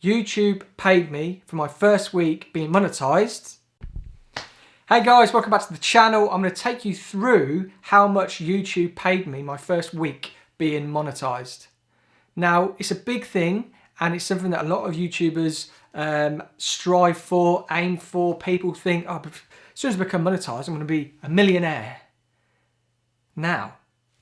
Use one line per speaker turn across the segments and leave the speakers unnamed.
YouTube paid me for my first week being monetized. Hey guys, welcome back to the channel. I'm going to take you through how much YouTube paid me my first week being monetized. Now, it's a big thing and it's something that a lot of YouTubers strive for, aim for. People think, oh, as soon as I become monetized, I'm going to be a millionaire. Now,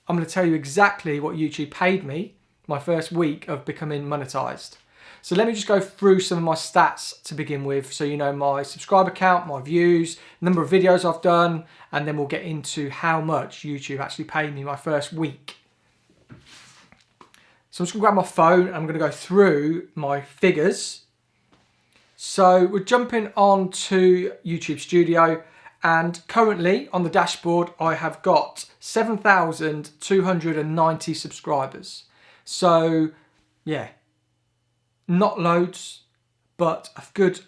I'm going to tell you exactly what YouTube paid me my first week of becoming monetized. So let me just go through some of my stats to begin with, so you know my subscriber count, my views, number of videos I've done, and then we'll get into how much YouTube actually paid me my first week. So I'm just going to grab my phone and I'm going to go through my figures. So we're jumping on to YouTube Studio, and currently on the dashboard I have got 7,290 subscribers. So yeah, not loads, but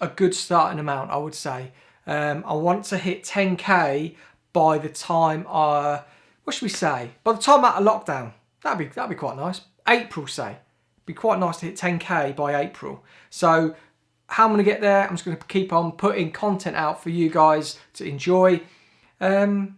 a good starting amount, I would say. I want to hit 10k by the time what should we say? By the time out of lockdown. That'd be quite nice. April, say. Be quite nice to hit 10k by April. So how I'm going to get there? I'm just going to keep on putting content out for you guys to enjoy. So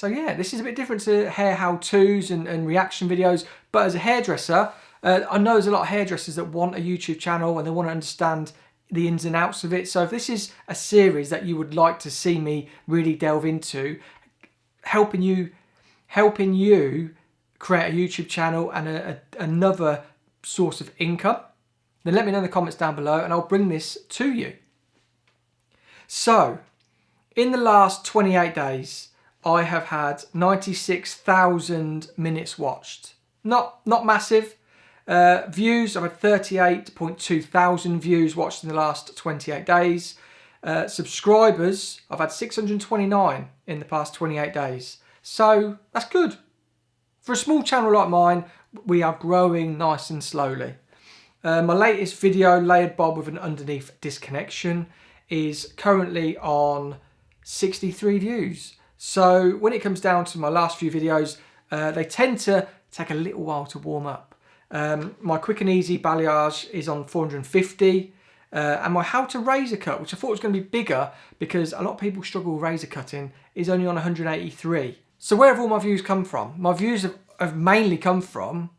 yeah, this is a bit different to hair how-tos and reaction videos, but as a hairdresser, I know there's a lot of hairdressers that want a YouTube channel and they want to understand the ins and outs of it. So if this is a series that you would like to see me really delve into, helping you create a YouTube channel and another source of income, then let me know in the comments down below and I'll bring this to you. So in the last 28 days, I have had 96,000 minutes watched. Not massive. Views, I've had 38.2 thousand views watched in the last 28 days. Subscribers, I've had 629 in the past 28 days. So that's good. For a small channel like mine, we are growing nice and slowly. My latest video, Layered Bob with an Underneath Disconnection, is currently on 63 views. So when it comes down to my last few videos, they tend to take a little while to warm up. My quick and easy balayage is on 450, and my how to razor cut, which I thought was going to be bigger because a lot of people struggle with razor cutting, is only on 183. So where have all my views come from? My views have mainly come from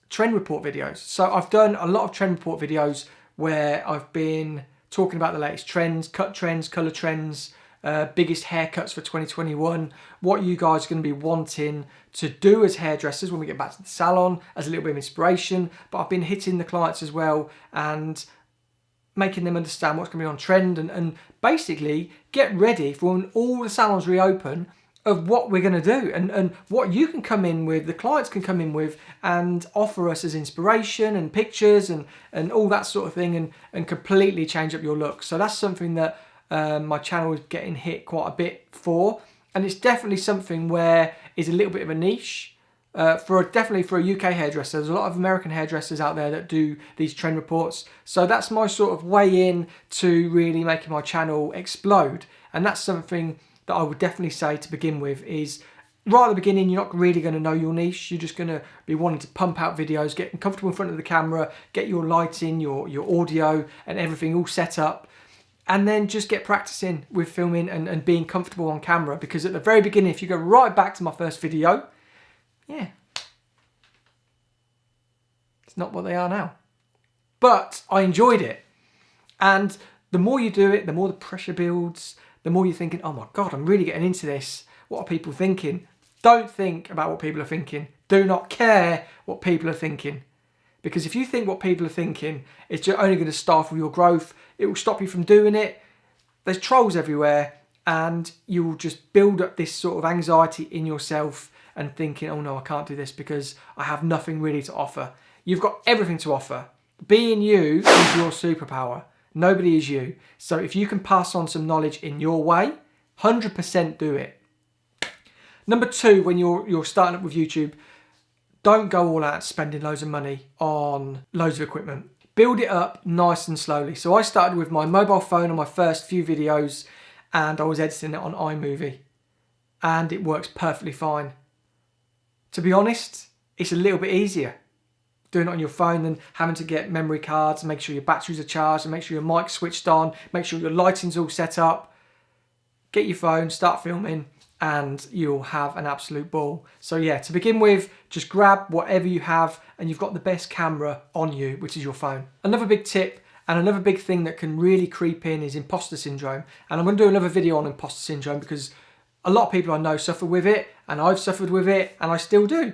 trend report videos. So I've done a lot of trend report videos where I've been talking about the latest trends, cut trends, colour trends, biggest haircuts for 2021, what you guys are going to be wanting to do as hairdressers when we get back to the salon, as a little bit of inspiration. But I've been hitting the clients as well and making them understand what's going to be on trend and basically get ready for when all the salons reopen of what we're going to do and what you can come in with, the clients can come in with and offer us as inspiration and pictures and all that sort of thing and completely change up your look. So that's something that my channel is getting hit quite a bit for, and it's definitely something where it's a little bit of a niche definitely for a UK hairdresser. There's a lot of American hairdressers out there that do these trend reports, so that's my sort of way in to really making my channel explode. And that's something that I would definitely say to begin with is right at the beginning, you're not really going to know your niche. You're just going to be wanting to pump out videos, get comfortable in front of the camera, get your lighting, your audio and everything all set up. And then just get practicing with filming and being comfortable on camera. Because at the very beginning, if you go right back to my first video, yeah, it's not what they are now. But I enjoyed it. And the more you do it, the more the pressure builds, the more you're thinking, oh my God, I'm really getting into this. What are people thinking? Don't think about what people are thinking. Do not care what people are thinking. Because if you think what people are thinking, it's only going to stifle your growth. It will stop you from doing it. There's trolls everywhere and you will just build up this sort of anxiety in yourself and thinking, oh no, I can't do this because I have nothing really to offer. You've got everything to offer. Being you is your superpower. Nobody is you. So if you can pass on some knowledge in your way, 100% do it. Number two, when you're starting up with YouTube, don't go all out spending loads of money on loads of equipment. Build it up nice and slowly. So I started with my mobile phone on my first few videos and I was editing it on iMovie and it works perfectly fine. To be honest, it's a little bit easier doing it on your phone than having to get memory cards and make sure your batteries are charged and make sure your mic's switched on, make sure your lighting's all set up. Get your phone, start filming, and you'll have an absolute ball. So yeah, to begin with, just grab whatever you have and you've got the best camera on you, which is your phone. Another big tip and another big thing that can really creep in is imposter syndrome. And I'm going to do another video on imposter syndrome because a lot of people I know suffer with it, and I've suffered with it, and I still do.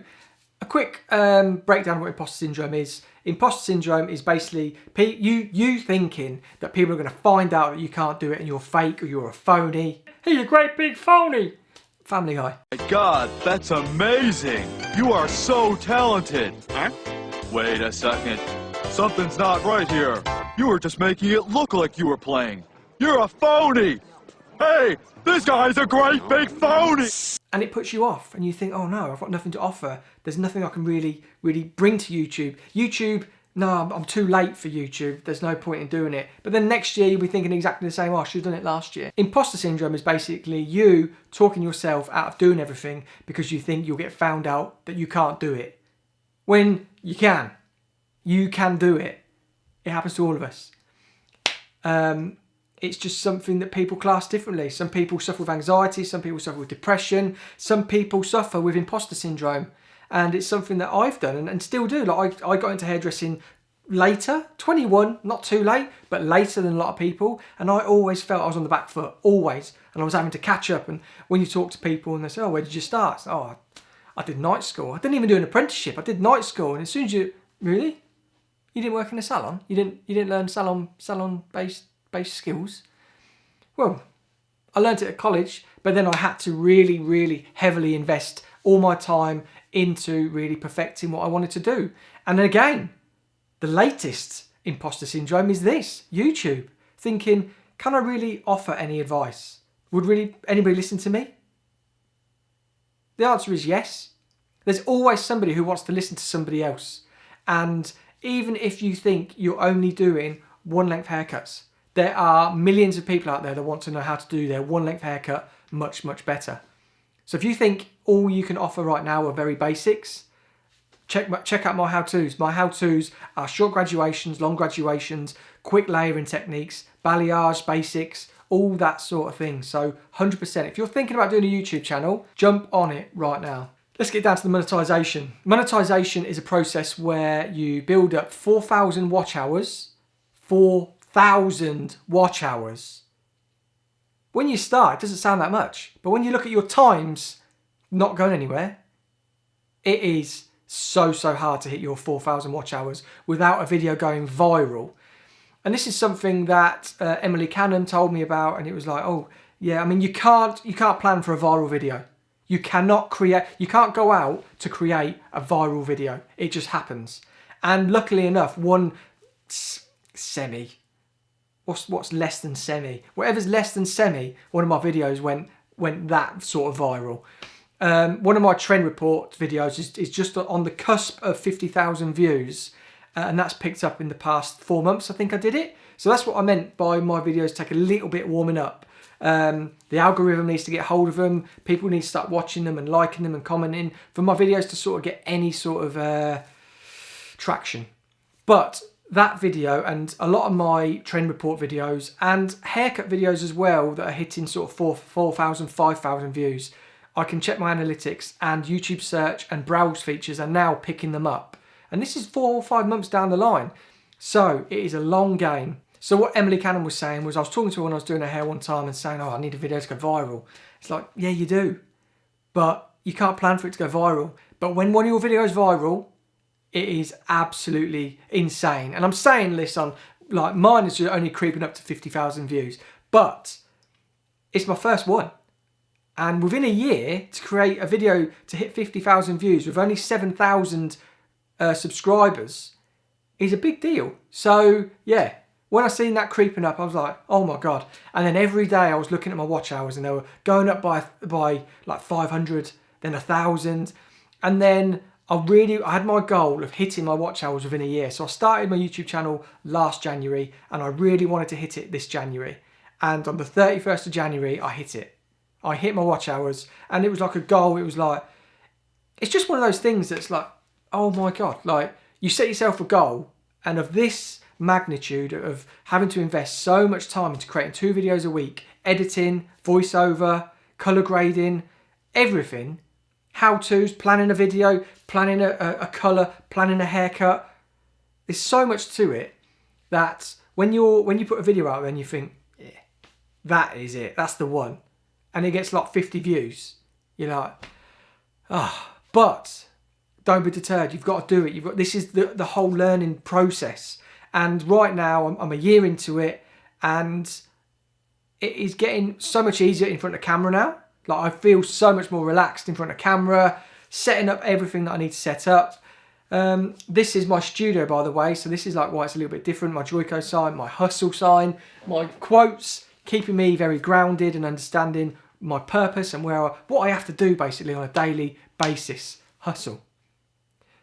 A quick breakdown of what imposter syndrome is. Imposter syndrome is basically you thinking that people are going to find out that you can't do it and you're fake or you're a phony. Hey, you great big phony! Family Guy.
My God, that's amazing! You are so talented! Huh? Wait a second. Something's not right here. You were just making it look like you were playing. You're a phony! Hey, this guy's a great big phony!
And it puts you off and you think, oh no, I've got nothing to offer. There's nothing I can really bring to YouTube. YouTube, no, I'm too late for YouTube. There's no point in doing it. But then next year you'll be thinking exactly the same, oh, I should have done it last year. Imposter syndrome is basically you talking yourself out of doing everything because you think you'll get found out that you can't do it. When you can. You can do it. It happens to all of us. It's just something that people class differently. Some people suffer with anxiety, some people suffer with depression, some people suffer with imposter syndrome. And it's something that I've done and still do. Like I got into hairdressing later, 21, not too late, but later than a lot of people. And I always felt I was on the back foot, always. And I was having to catch up. And when you talk to people and they say, oh, where did you start? Oh, I did night school. I didn't even do an apprenticeship. I did night school. And as soon as you, really? You didn't work in a salon? You didn't learn salon-based skills? Well, I learned it at college, but then I had to really heavily invest all my time into really perfecting what I wanted to do. And then again, the latest imposter syndrome is this, YouTube. Thinking, can I really offer any advice? Would really anybody listen to me? The answer is yes. There's always somebody who wants to listen to somebody else. And even if you think you're only doing one-length haircuts, there are millions of people out there that want to know how to do their one-length haircut much better. So if you think all you can offer right now are very basics, check out my how-tos. My how-tos are short graduations, long graduations, quick layering techniques, balayage basics, all that sort of thing. So 100%. If you're thinking about doing a YouTube channel, jump on it right now. Let's get down to the monetization. Monetization is a process where you build up 4,000 watch hours, 4,000 watch hours. When you start, it doesn't sound that much, but when you look at your times not going anywhere, it is so hard to hit your 4,000 watch hours without a video going viral. And this is something that Emily Cannon told me about, and it was like, oh yeah, I mean, you can't plan for a viral video. You can't go out to create a viral video. It just happens. And luckily enough, one semi, what's less than semi? Whatever's less than semi, one of my videos went that sort of viral. One of my trend report videos is just on the cusp of 50,000 views, and that's picked up in the past 4 months, I think I did it. So that's what I meant by my videos take a little bit warming up. The algorithm needs to get hold of them. People need to start watching them and liking them and commenting for my videos to sort of get any sort of traction. But that video and a lot of my trend report videos and haircut videos as well that are hitting sort of 4,000, 5,000 views, I can check my analytics and YouTube search and browse features are now picking them up. And this is 4 or 5 months down the line. So it is a long game. So what Emily Cannon was saying was, I was talking to her when I was doing her hair one time and saying, oh, I need a video to go viral. It's like, yeah, you do. But you can't plan for it to go viral. But when one of your videos is viral, it is absolutely insane. And I'm saying this on, like, mine is only creeping up to 50,000 views. But it's my first one. And within a year, to create a video to hit 50,000 views with only 7,000 subscribers is a big deal. So, yeah. When I seen that creeping up, I was like, oh my God. And then every day I was looking at my watch hours and they were going up by like 500, then 1,000. And then I had my goal of hitting my watch hours within a year. So I started my YouTube channel last January and I really wanted to hit it this January. And on the 31st of January, I hit it. I hit my watch hours and it was like a goal. It was like, it's just one of those things that's like, oh my God, like You set yourself a goal, and of this magnitude of having to invest so much time into creating 2 videos a week, editing, voiceover, color grading, everything, how-tos, planning a video, planning a color, planning a haircut. There's so much to it that when you put a video out there and you think, yeah, that is it, that's the one, and it gets like 50 views, you're like, ah, but don't be deterred. You've got to do it. This is the whole learning process. And right now, I'm a year into it, and it is getting so much easier in front of camera now. Like, I feel so much more relaxed in front of camera, setting up everything that I need to set up. This is my studio, by the way, so this is like why it's a little bit different. My Joico sign, my hustle sign, my quotes, keeping me very grounded and understanding my purpose and what I have to do basically on a daily basis. Hustle.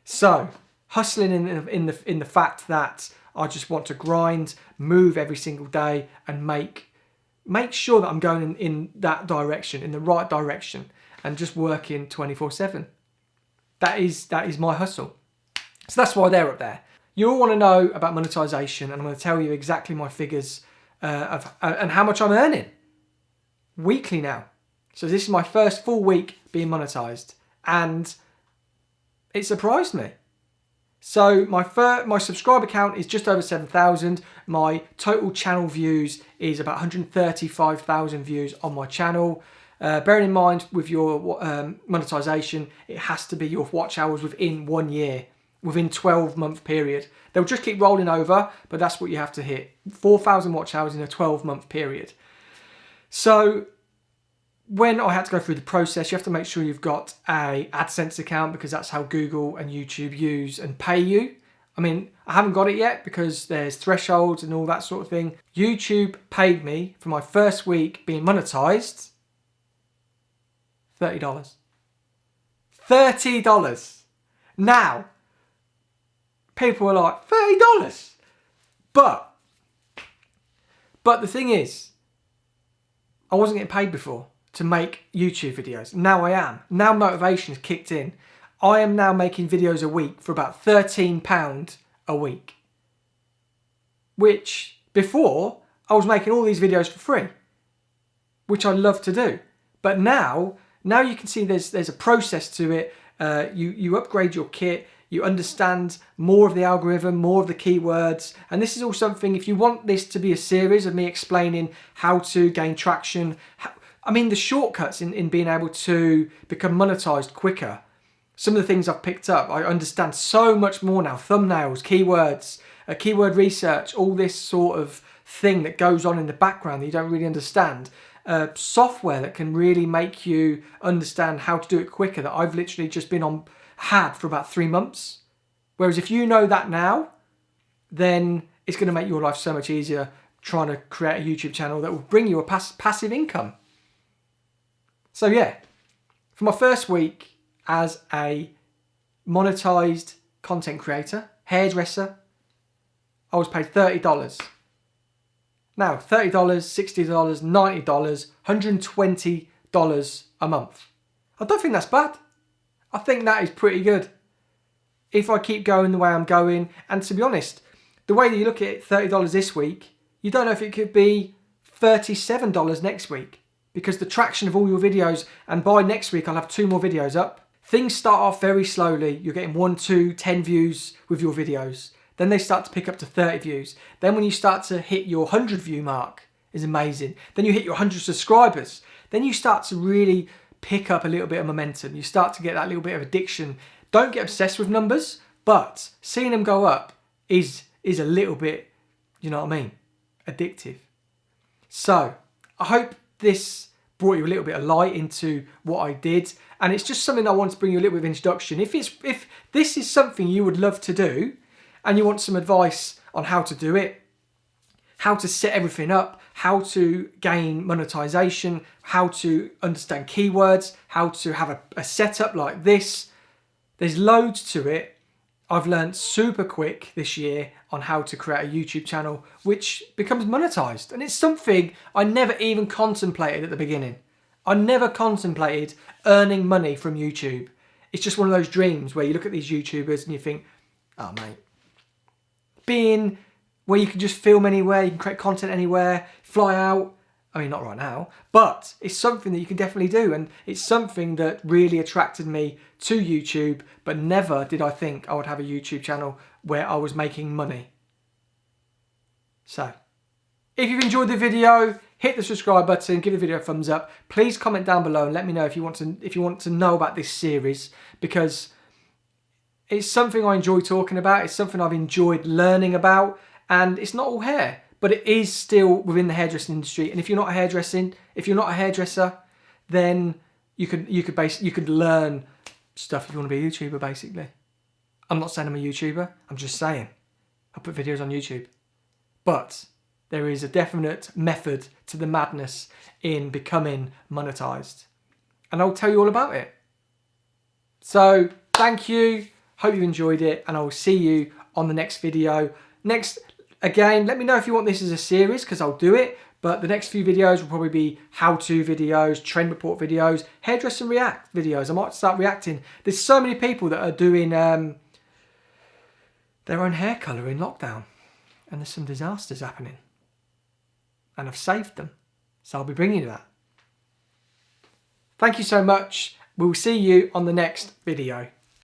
So, hustling in the fact that I just want to grind, move every single day, and make sure that I'm going in that direction, in the right direction, and just working 24/7. That is my hustle. So that's why they're up there. You all want to know about monetization, and I'm going to tell you exactly my figures and how much I'm earning weekly now. So this is my first full week being monetized, and it surprised me. So my subscriber count is just over 7,000. My total channel views is about 135,000 views on my channel. Bearing in mind with your monetization, it has to be your watch hours within 1 year, within 12-month period. They'll just keep rolling over, but that's what you have to hit. 4,000 watch hours in a 12-month period. So when I had to go through the process, you have to make sure you've got a AdSense account, because that's how Google and YouTube use and pay you. I mean, I haven't got it yet because there's thresholds and all that sort of thing. YouTube paid me for my first week being monetized $30. $30. Now, people are like, $30? But the thing is, I wasn't getting paid before to make YouTube videos. Now I am. Now motivation has kicked in. I am now making videos a week for about £13 a week. Which, before, I was making all these videos for free, which I love to do. But now you can see there's a process to it. You upgrade your kit, you understand more of the algorithm, more of the keywords, and this is all something, if you want this to be a series of me explaining how to gain traction, the shortcuts in being able to become monetized quicker. Some of the things I've picked up, I understand so much more now. Thumbnails, keywords, keyword research, all this sort of thing that goes on in the background that you don't really understand. Software that can really make you understand how to do it quicker, that I've literally just had for about 3 months. Whereas if you know that now, then it's going to make your life so much easier trying to create a YouTube channel that will bring you a passive income. So yeah, for my first week as a monetized content creator, hairdresser, I was paid $30. Now, $30, $60, $90, $120 a month. I don't think that's bad. I think that is pretty good. If I keep going the way I'm going, and to be honest, the way that you look at it, $30 this week, you don't know if it could be $37 next week, because the traction of all your videos, and by next week I'll have 2 more videos up. Things start off very slowly. You're getting 1, 2, 10 views with your videos. Then they start to pick up to 30 views. Then when you start to hit your 100 view mark, is amazing. Then you hit your 100 subscribers. Then you start to really pick up a little bit of momentum. You start to get that little bit of addiction. Don't get obsessed with numbers, but seeing them go up is a little bit, you know what I mean, addictive. So I hope this brought you a little bit of light into what I did, and it's just something I want to bring you a little bit of introduction. If this is something you would love to do, and you want some advice on how to do it, how to set everything up, how to gain monetization, how to understand keywords, how to have a setup like this, there's loads to it. I've learned super quick this year on how to create a YouTube channel which becomes monetized. And it's something I never even contemplated at the beginning. I never contemplated earning money from YouTube. It's just one of those dreams where you look at these YouTubers and you think, Oh, mate. Being where you can just film anywhere, you can create content anywhere, fly out. I mean, not right now, but it's something that you can definitely do. And it's something that really attracted me to YouTube, but never did I think I would have a YouTube channel where I was making money. So, if you've enjoyed the video, hit the subscribe button, give the video a thumbs up. Please comment down below and let me know if you want to know about this series, because it's something I enjoy talking about. It's something I've enjoyed learning about, and it's not all hair, but it is still within the hairdressing industry. And if you're not a hairdresser, then you could learn stuff if you want to be a YouTuber. Basically, I'm not saying I'm a YouTuber. I'm just saying I put videos on YouTube, but there is a definite method to the madness in becoming monetized, and I'll tell you all about it. So thank you. Hope you enjoyed it, and I will see you on the next video. Again, let me know if you want this as a series, because I'll do it. But the next few videos will probably be how-to videos, trend report videos, hairdress and react videos. I might start reacting. There's so many people that are doing their own hair colour in lockdown, and there's some disasters happening. And I've saved them, so I'll be bringing you that. Thank you so much. We'll see you on the next video.